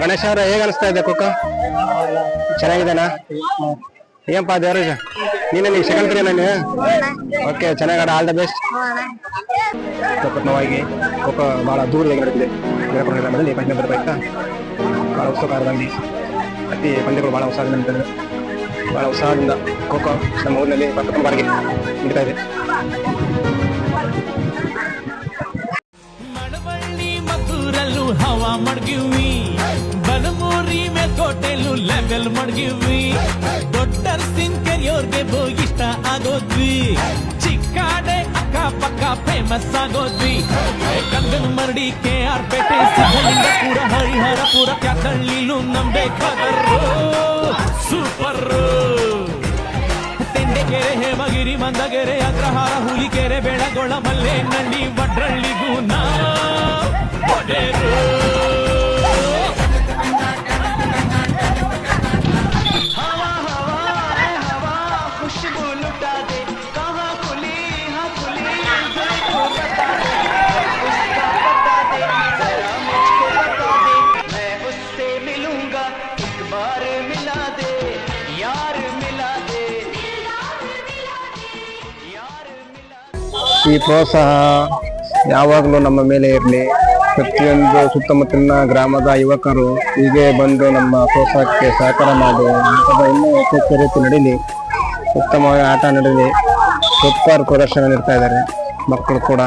ಗಣೇಶ್ ಅವರ ಹೇಗೆ ಅನಿಸ್ತಾ ಇದೆ ಖೋಖೋ? ಚೆನ್ನಾಗಿದ್ದಾನಾ? ಏನಪ್ಪ ದೇವರಾಜ, ನೀನು ಸೆಕೆಂಡ್ ಪ್ರಿಯ ನಾನು. ಓಕೆ, ಚೆನ್ನಾಗಿ ಆಲ್ ದ ಬೆಸ್ಟ್. ನೋವಾಗಿ ಖೋಖೋ ಭಾಳ ದೂರವಾಗಿ ನಡೆದಿದೆ. ಗ್ರಾಮದಲ್ಲಿ ಪಂಚಮಿ ಬರಬೇಕಾ ಭಾಳ ಉತ್ಸವಕಾರದಲ್ಲಿ ಅತಿ ಪಂದ್ಯಗಳು ಭಾಳ ಉತ್ಸಾಹದಿಂದ ನಡೀತದೆ. ಭಾಳ ಉತ್ಸಾಹದಿಂದ ಖೋಖೋ ನಮ್ಮ ಊರಿನಲ್ಲಿ ಪ್ರಥಮ ಬಾರಿಗೆ ನಡೀತಾ ಇದೆ. ಮದ್ದೂರಲ್ಲೂ ಹವಾ ಮಡ್ಗಿವಿ, ಬಲಮೂರಿ ಮೇಲ್ಕೋಟೆಲ್ಲೂ ಲೆವೆಲ್ ಮಡ್ಗಿವಿ, ದೊಡ್ಡ ಸಿಂಗ್ ಕೆರಿಯೋರ್ಗೆ ಇಷ್ಟ ಆಗೋದ್ವಿ, ಚಿಕ್ಕಾಡೆ ಅಕ್ಕಪಕ್ಕ ಫೇಮಸ್ ಆಗೋದ್ವಿ, ಕಂದನ್ ಮರಡಿ KR ಪೇಟೆ ಸಿದ್ಧಲಿಂಗಪುರ ಹರಿಹರಪುರ ಕ್ಯಾತಳ್ಳಿಲೂ ನಂಬೇಕಾದರು ಸೂಪರ್. ತೆಂಡೆಕೆರೆ ಹೇಮಗಿರಿ ಮಂದಗೆರೆ ಅಗ್ರಹಾರ ಹುಲಿಕೆರೆ ಬೆಳಗೊಳ ಮಲ್ಲೇನಹಳ್ಳಿ ವಡ್ರಳ್ಳಿಗೂ ಈ ಪ್ರೋತ್ಸಾಹ ಯಾವಾಗಲೂ ನಮ್ಮ ಮೇಲೆ ಇರಲಿ. ಪ್ರತಿಯೊಂದು ಸುತ್ತಮುತ್ತಲಿನ ಗ್ರಾಮದ ಯುವಕರು ಹೀಗೆ ಬಂದು ನಮ್ಮ ಪ್ರೋತ್ಸಾಹಕ್ಕೆ ಸಹಕಾರ ಮಾಡಿ ಇನ್ನೂ ಹೆಚ್ಚು ರೀತಿ ನಡೀಲಿ, ಉತ್ತಮವಾಗಿ ಆಟ ನಡೀಲಿ. ಸೂಪರ್ ಪ್ರದರ್ಶನ ನೀಡ್ತಾ ಇದ್ದಾರೆ ಮಕ್ಕಳು ಕೂಡ.